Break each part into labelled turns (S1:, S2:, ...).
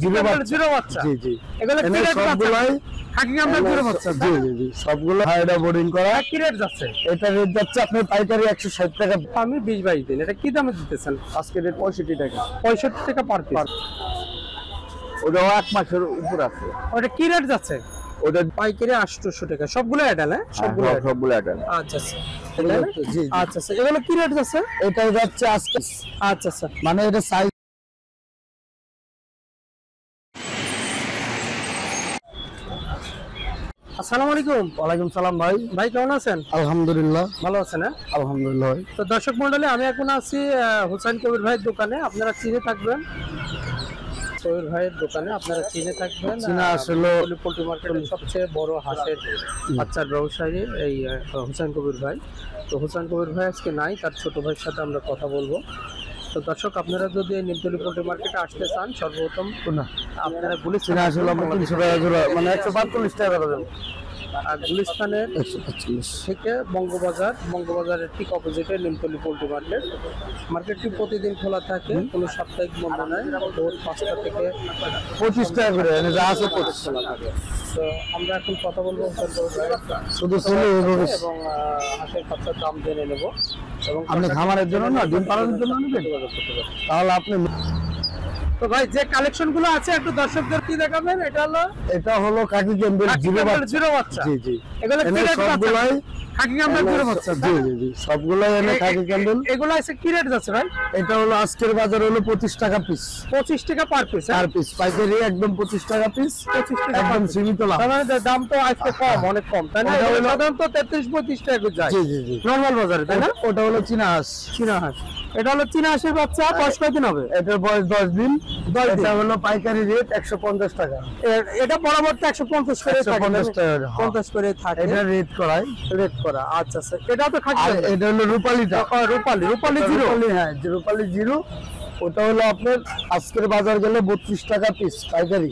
S1: Zero বাচ্চা।
S2: জি জি,
S1: এগুলো কি রেট
S2: সবগুলাই
S1: খাকি ক্যাম্বেল জিরো বাচ্চা।
S2: জি জি জি, সবগুলো হাইডা বোর্ডিং করা।
S1: কি রেট যাচ্ছে?
S2: এটা রেট যাচ্ছে আপনার পাইকারি 160 টাকা।
S1: আমি 20-22 দিন, এটা কি দামে দিতেছেন?
S2: আজকে রেট 65 টাকা।
S1: 65 টাকা পার পিস।
S2: ওটা 1 মাসের উপর আছে।
S1: ওটা কি রেট যাচ্ছে?
S2: ওটা
S1: পাইকারি 800 টাকা। সবগুলো অ্যাডাল, হ্যাঁ
S2: সবগুলো অ্যাডাল।
S1: আচ্ছা আচ্ছা,
S2: জি
S1: আচ্ছা আচ্ছা, এগুলো কি রেট যাচ্ছে?
S2: এটা যাচ্ছে আজকে,
S1: আচ্ছা আচ্ছা,
S2: মানে এটা সাইজ।
S1: আসসালামু আলাইকুম।
S2: ওয়ালাইকুম সালাম ভাই।
S1: ভাই কেমন আছেন?
S2: আলহামদুলিল্লাহ
S1: ভালো আছেন? হ্যাঁ
S2: আলহামদুলিল্লাহ।
S1: তো দর্শক মন্ডলী, আমি এখন আছি হুসাইন কবির ভাইয়ের দোকানে। আপনারা চিনে থাকবেন কবির ভাইয়ের দোকানে, আপনারা চিনে থাকবেন।
S2: চিনা আসলে
S1: পোল্ট্রি মার্কেটের সবচেয়ে বড় হাঁসের বাচ্চার ব্যবসায়ী এই হুসাইন কবির ভাই। তো হুসাইন কবির ভাই আজকে নাই, তার ছোট ভাইয়ের সাথে আমরা কথা বলবো। তো দর্শক, আপনারা যদি নিমতলী পোল্ট্রি মার্কেটে আসতে চান, সর্বপ্রথম আপনারা
S2: চিনা আসলে 300 টাকা জোড়া, মানে 145 টাকা দেবেন।
S1: আর গুলিস্তানের থেকে বঙ্গবাজারের ঠিক অপোজিটে নিমতলী পোল্ট্রি মার্কেটটি প্রতিদিন খোলা থাকে, কোনো সাপ্তাহিক বন্ধ নাই। ভোর 5টা থেকে
S2: 25 টাকা করে যা আছে 25
S1: খোলা থাকে। তো আমরা এখন কথা বলবো
S2: শুধু চলে
S1: এবং হাঁসের বাচ্চার দাম জেনে নেব। এবং
S2: আপনি খামারের জন্য না ডিম পালনের জন্য নেবেন, তাহলে আপনি।
S1: তো ভাই, যে কালেকশন গুলো আছে একটু দর্শকদের কি দেখাবেন? এটা হলো
S2: কাকি ক্যাম্বেল
S1: জিরো বাচ্চা।
S2: জি জি,
S1: এগুলো কি রেট?
S2: সবগুলাই
S1: খাকি ক্যাম্বেল জিরো বাচ্চা।
S2: জি জি জি, সবগুলাই এনে খাকি ক্যাম্বেল।
S1: এগুলো আছে কি রেট যাচ্ছে ভাই?
S2: এটা হলো আজকের বাজার হলো 25 টাকা পিস।
S1: 25 টাকা পার পিস।
S2: পার পিস পাইকারি একদম 25 টাকা পিস।
S1: 25 টাকা
S2: একদম সীমিত লাভ।
S1: তার মানে দাম তো আজকে কম, অনেক কম, তাই না? সাধারণত 33-35 টাকা করে যায়।
S2: জি জি জি,
S1: নরমাল বাজারে, তাই না?
S2: ওটা হলো চীনা হাঁস।
S1: চীনা হাঁস, এটা হলো চীনা হাঁসের বাচ্চা। বয়স কয়দিন হবে?
S2: এটার বয়স 10 দিন। এটা হলো পাইকারি রেট 150 টাকা।
S1: এটা বরাবর 150 করে থাকে, 50 করে থাকে।
S2: এটা রেট
S1: করা। আচ্ছা আচ্ছা, এটা তো খাকি।
S2: এটা হলো রূপালীটা।
S1: রূপালী জিরো।
S2: হ্যাঁ, রূপালী জিরো। ওটা হলো আপনার আজকের বাজার গেলে 32 টাকা পিস পাইকারি।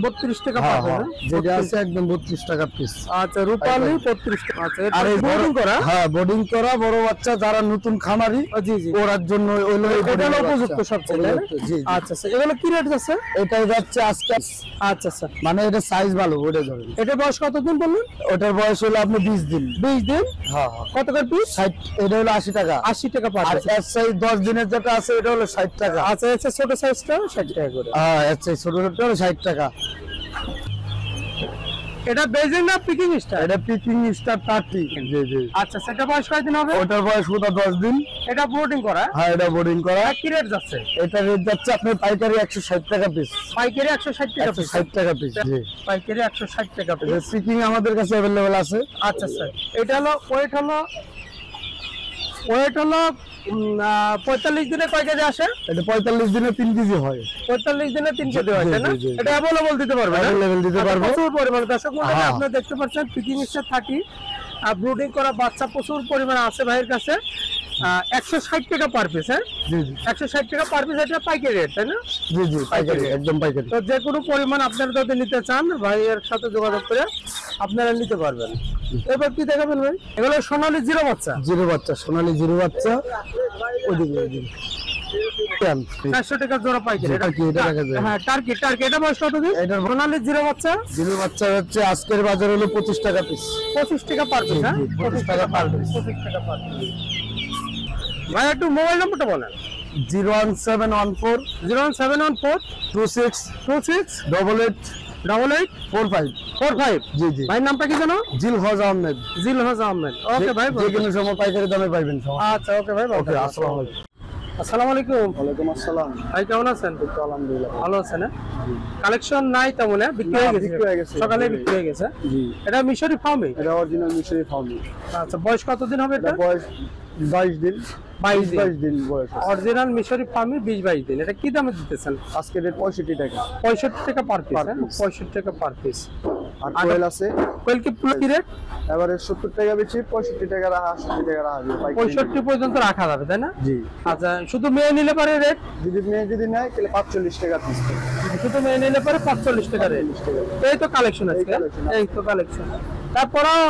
S1: 32 টাকা পাবে,
S2: যেটা আছে একদম 32 টাকা পিস।
S1: আচ্ছা, রূপালী 32 টাকা। আচ্ছা,
S2: আর এই
S1: বোর্ডিং করা?
S2: হ্যাঁ, বোর্ডিং করা বড় বাচ্চা যারা নতুন খামারি,
S1: জি জি,
S2: ওরার জন্য হলো
S1: এটা উপযুক্ত সবচেয়ে।
S2: জি,
S1: আচ্ছা আচ্ছা, এগুলো কি রেট আছে?
S2: এটা যাচ্ছে আজকে।
S1: আচ্ছা আচ্ছা,
S2: মানে এটা সাইজ ভালো, ওটা ধরেন।
S1: এটা বয়স কতদিন বললেন?
S2: ওটার বয়স হলো আপনি 20 দিন।
S1: 20 দিন?
S2: হ্যাঁ।
S1: কত করে পিস?
S2: 60। এটা হলো 80 টাকা।
S1: 80 টাকা পার
S2: আর
S1: পিস।
S2: এর সাইজ 10 দিনের যেটা আছে এটা হলো 60 টাকা।
S1: আচ্ছা, আচ্ছা, ছোট সাইজটা 60 টাকা করে।
S2: হ্যাঁ, এর সাইজ ছোট ছোট হলো 60 টাকা।
S1: এটা বেজিং না পিকিং স্টার?
S2: এটা পিকিং স্টার 30। জি জি।
S1: আচ্ছা, সেটা বয়স কয়দিন হবে?
S2: ওটার বয়স পুরো 10 দিন।
S1: এটা বোর্ডিং করা?
S2: হ্যাঁ, এটা বোর্ডিং করা।
S1: কি রেট যাচ্ছে?
S2: এটা রেট যাচ্ছে আপনার পাইকারি 160 টাকা পিস।
S1: পাইকারি 160 টাকা পিস।
S2: 160 টাকা পিস। জি,
S1: পাইকারি 160 টাকা পিস।
S2: পিকিং আমাদের কাছে अवेलेबल আছে।
S1: আচ্ছা স্যার, এটা হলো ওয়েট হলো 45 দিনে কয় কেজি আসে?
S2: এটা 45 দিনে 3 কেজি হয়।
S1: 45 দিনে 3 কেজি হয়, তাই না? এটা अवेलेबल দিতে পারবে?
S2: अवेलेबल দিতে পারবো।
S1: প্রচুর পরিমাণে। দর্শক মণ্ডলী, আপনারা দেখতে পাচ্ছেন পিকিং স্টার 30 আর ব্রুডিং করা বাচ্চা প্রচুর পরিমাণে আছে ভাইয়ের কাছে। 160 টাকা পার পিস। হ্যাঁ
S2: জি জি,
S1: 160 টাকা পার পিস। এটা পাইকারি রেট, তাই না?
S2: জি জি, পাইকারি, একদম পাইকারি।
S1: তো যে কোনো পরিমাণ আপনারা যদি নিতে চান, ভাইয়ের সাথে যোগাযোগ করে আপনারা নিতে পারবেন। এবার কি দেখাবেন ভাই? এগুলো সোনালী জিরো বাচ্চা।
S2: জিরো বাচ্চা, সোনালী জিরো বাচ্চা। ওইদিকে
S1: 400 টাকা জোড়া পাইকারি।
S2: এটা কি? এটা দেখা যায়।
S1: হ্যাঁ, টার্কি। এটা বয়স কতদিন?
S2: এটা
S1: সোনালী জিরো বাচ্চা।
S2: জিরো বাচ্চা হচ্ছে আজকের বাজার হলো 25 টাকা পিস।
S1: 25 টাকা পার পিস। হ্যাঁ,
S2: 25 টাকা পার পিস।
S1: 25 টাকা পার পিস। ভাই, একটু মোবাইল নম্বরটা বলেন।
S2: 01714
S1: 01714
S2: 26 88
S1: 45
S2: জি জি।
S1: ভাই, নামটা কি জানো?
S2: জিলহজ আহমেদ।
S1: জিলহজ আহমেদ। ওকে ভাই,
S2: যে কোনো সময় পাইকারি দামে পাইবেন।
S1: আচ্ছা, ওকে ভাই।
S2: ওকে, আসসালামু আলাইকুম।
S1: আসসালামু আলাইকুম।
S2: ওয়ালাইকুম আসসালাম।
S1: ভাই কেমন আছেন?
S2: আলহামদুলিল্লাহ
S1: ভালো আছেন? কালেকশন নাই তেমন? বিক্রি হয়ে গেছে, সকালে বিক্রি হয়ে গেছে।
S2: জি,
S1: এটা মিশরি ফার্মে?
S2: এটা অরিজিনাল মিশরি ফার্মি।
S1: আচ্ছা, বয়স কতদিন হবে এটা?
S2: বয়স 22 দিন।
S1: 22
S2: দিন বয়স।
S1: অরিজিনাল মিশরি ফার্মি 20-22 দিন। এটা কি দামে দিতেছেন?
S2: আজকে রেট 65 টাকা।
S1: 65 টাকা পার পিস। 65 টাকা পার পিস।
S2: আর কোয়েল আছে।
S1: কোয়েল কি রেট?
S2: এবারে 70 টাকা বেচি, 65 টাকা রাখা, 80 টাকা রাখা।
S1: 65 পর্যন্ত রাখা যাবে, তাই না?
S2: জি।
S1: আচ্ছা, শুধু মেয়ে নিলে পারে রেট?
S2: যদি নেয় তাহলে 45 টাকা পিস।
S1: শুধু মেয়ে নিলে পারে 45 টাকা রেট। এই তো কালেকশন আছে। এই তো কালেকশন। তারপরেও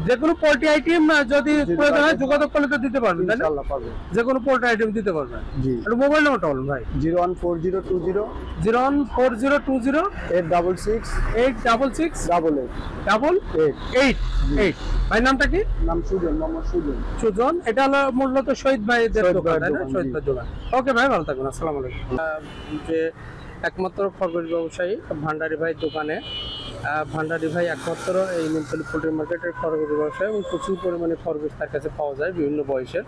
S1: যে কোনো পোল্ট্রি আইটেম যদি প্রয়োজন হয় যোগাযোগ করলে তো দিতে পারবেন, তাই না?
S2: ইনশাআল্লাহ পাবেন।
S1: যে কোনো পোল্ট্রি আইটেম দিতে পারবেন।
S2: জি।
S1: আর মোবাইল নাম্বারটা বলুন ভাই।
S2: 014020
S1: 014020
S2: 866
S1: 866
S2: 88
S1: 888। ভাই নামটা কি?
S2: নাম সুজন, মোহাম্মদ সুজন।
S1: সুজন। এটা হলো মূলত শহীদ ভাইদের
S2: শহীদ
S1: দোকান,
S2: ভাইয়ের
S1: তাই না?
S2: দোকান,
S1: শহীদ
S2: জি।
S1: ভাই দোকান। ওকে ভাই, ভালো থাকবেন। আসসালামু আলাইকুম। যে একমাত্র খরগোশ ব্যবসায়ী ভান্ডারী ভাই দোকানে, ভান্ডারী ভাই একমাত্র এই নিমতলী পোল্ট্রি মার্কেটের খরগোশ ব্যবসায়ী, এবং প্রচুর পরিমাণে খরগোশ তার কাছে পাওয়া যায়, বিভিন্ন বয়সের,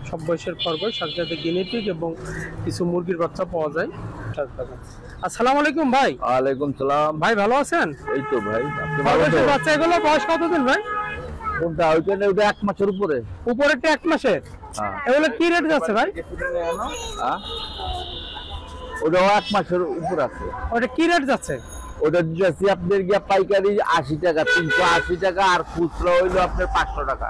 S1: সব বয়সের খরগোশ, সাথে সাথে গিনিপিগ এবং কিছু মুরগির বাচ্চা পাওয়া যায়। আসসালামু আলাইকুম ভাই।
S3: ওয়ালাইকুম সালাম।
S1: ভাই ভালো আছেন?
S3: এই তো ভাই, আপনি ভালো
S1: খরগোশের
S3: তো?
S1: বাচ্চা এগুলো বয়স কতদিন ভাই?
S3: কোনটা ওইখানে? ওটা 1 মাসের উপরে।
S1: উপরেরটা 1 মাসের।
S3: হ্যাঁ।
S1: এগুলো কি রেট যাচ্ছে ভাই?
S3: হ্যাঁ? ওটাও 1 মাসের উপর আছে।
S1: ওটা কি রেট যাচ্ছে?
S3: ওটা দিতেছি আপনার গিয়া পাইকারি 80 টাকা, 380 টাকা, আর খুচরা হইলো আপনার 500 টাকা।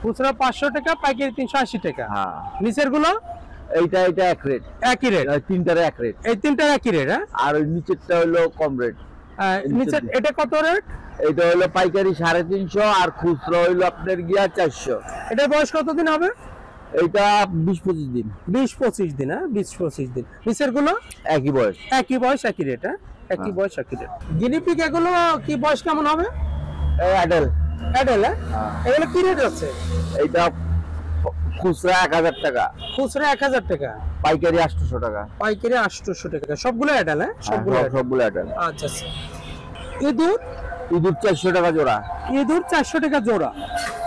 S1: খুচরা 500 টাকা, পাইকারি 380 টাকা।
S3: হ্যাঁ।
S1: নিচের গুলো
S3: এইটা এক রেট,
S1: একই রেট।
S3: তিনটার এক রেট।
S1: এই তিনটার একই রেট। হ্যাঁ।
S3: আর ওই নিচেরটা হইলো কম রেট।
S1: নিচের এটা কত রেট?
S3: এইটা হইলো পাইকারি 350, আর খুচরা হইলো আপনার গিয়া 400।
S1: এটার বয়স কতদিন হবে?
S3: এইটা 20-25 দিন।
S1: 20-25 দিন। হ্যাঁ, 20-25 দিন। নিচের গুলো
S3: একই বয়স।
S1: একই বয়স, একই রেট। হ্যাঁ, একই বয়স, একই রেট। গিনিপিগ এগুলো কি বয়স কেমন হবে?
S3: অ্যাডেল।
S1: অ্যাডেল।
S3: হ্যাঁ।
S1: এগুলো কি রেট আছে?
S3: এইটা খুচরা 1000 টাকা,
S1: খুচরা 1000 টাকা,
S3: পাইকারি 800 টাকা।
S1: পাইকারি 800 টাকা। সবগুলো অ্যাডাল। হ্যাঁ, সবগুলো অ্যাডাল।
S3: সবগুলো অ্যাডাল।
S1: আচ্ছা আচ্ছা। ইঁদুর?
S3: ইঁদুর 400 টাকা জোড়া।
S1: ইঁদুর 400 টাকা জোড়া।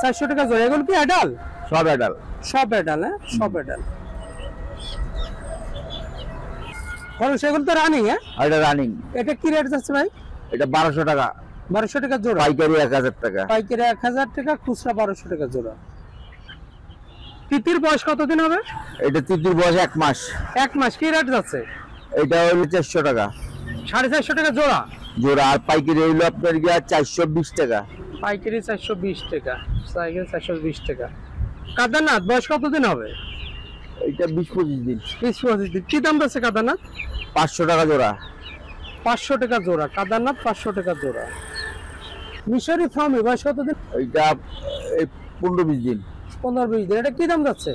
S1: 400 টাকা জোড়া। এগুলো কি অ্যাডাল?
S3: সব অ্যাডাল।
S1: সব অ্যাডাল। হ্যাঁ, সব অ্যাডাল। খরচ এগুলো তো রানিং। হ্যাঁ,
S3: এটা রানিং।
S1: এটা কি রেট যাচ্ছে ভাই?
S3: এটা 1200 টাকা,
S1: 1200 টাকা জোড়া।
S3: পাইকারি 1000 টাকা।
S1: পাইকারি 1000 টাকা, খুচরা 1200 টাকা জোড়া। তিতির বয়স কতদিন হবে?
S3: এটা তিতির বয়স 1 মাস।
S1: 1 মাস। কি রেট যাচ্ছে?
S3: এটা হলো 400 টাকা
S1: 450 টাকা জোড়া।
S3: জোড়া, আর পাইকারি হইলো আপনার গিয়া 420 টাকা।
S1: পাইকারি 420 টাকা, পাইকারি 420 টাকা। কাদারনাথ বয়স কতদিন হবে?
S3: এটা 20-25 দিন।
S1: 20-25 দিন। কি দাম যাচ্ছে কাদারনাথ?
S3: 500 টাকা জোড়া।
S1: 500 টাকা জোড়া। কাদারনাথ 500 টাকা জোড়া। মিশরি ফার্মি বয়স কতদিন?
S3: এটা 15-20 দিন।
S1: 15-20 দিন। এটা কি দাম যাচ্ছে?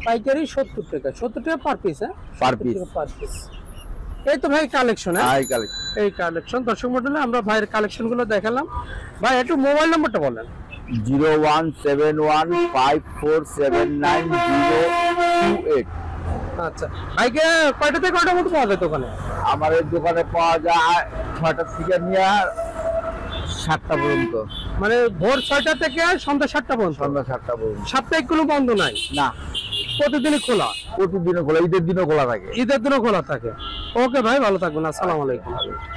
S1: পাইকারি 70 টাকা। 70 টাকা পার পিস। হ্যাঁ,
S3: Per
S1: 70
S3: piece।
S1: টাকা পার পিস। এই তো ভাই কালেকশন। হ্যাঁ,
S3: আই কালেকশন।
S1: এই কালেকশন। দর্শক মণ্ডলী, আমরা ভাইয়ের কালেকশন গুলো দেখালাম। ভাই একটু মোবাইল নাম্বারটা বলেন।
S3: 01715479028।
S1: আচ্ছা ভাইকে কয়টা থেকে কয়টা মতো পাওয়া যায় দোকানে?
S3: আমাদের দোকানে পাওয়া যায় 6টা থেকে নিয়ে 7টা পর্যন্ত।
S1: মানে ভোর 6টা থেকে সন্ধ্যা 7টা পর্যন্ত।
S3: সন্ধ্যা 7টা পর্যন্ত।
S1: সাপ্তাহিক কোনো বন্ধ নাই?
S3: না,
S1: প্রতিদিনই খোলা?
S3: প্রতিদিনও খোলা, ঈদের দিনও খোলা থাকে।
S1: ঈদের দিনও খোলা থাকে। ওকে ভাই, ভালো থাকবেন। আসসালামু আলাইকুম।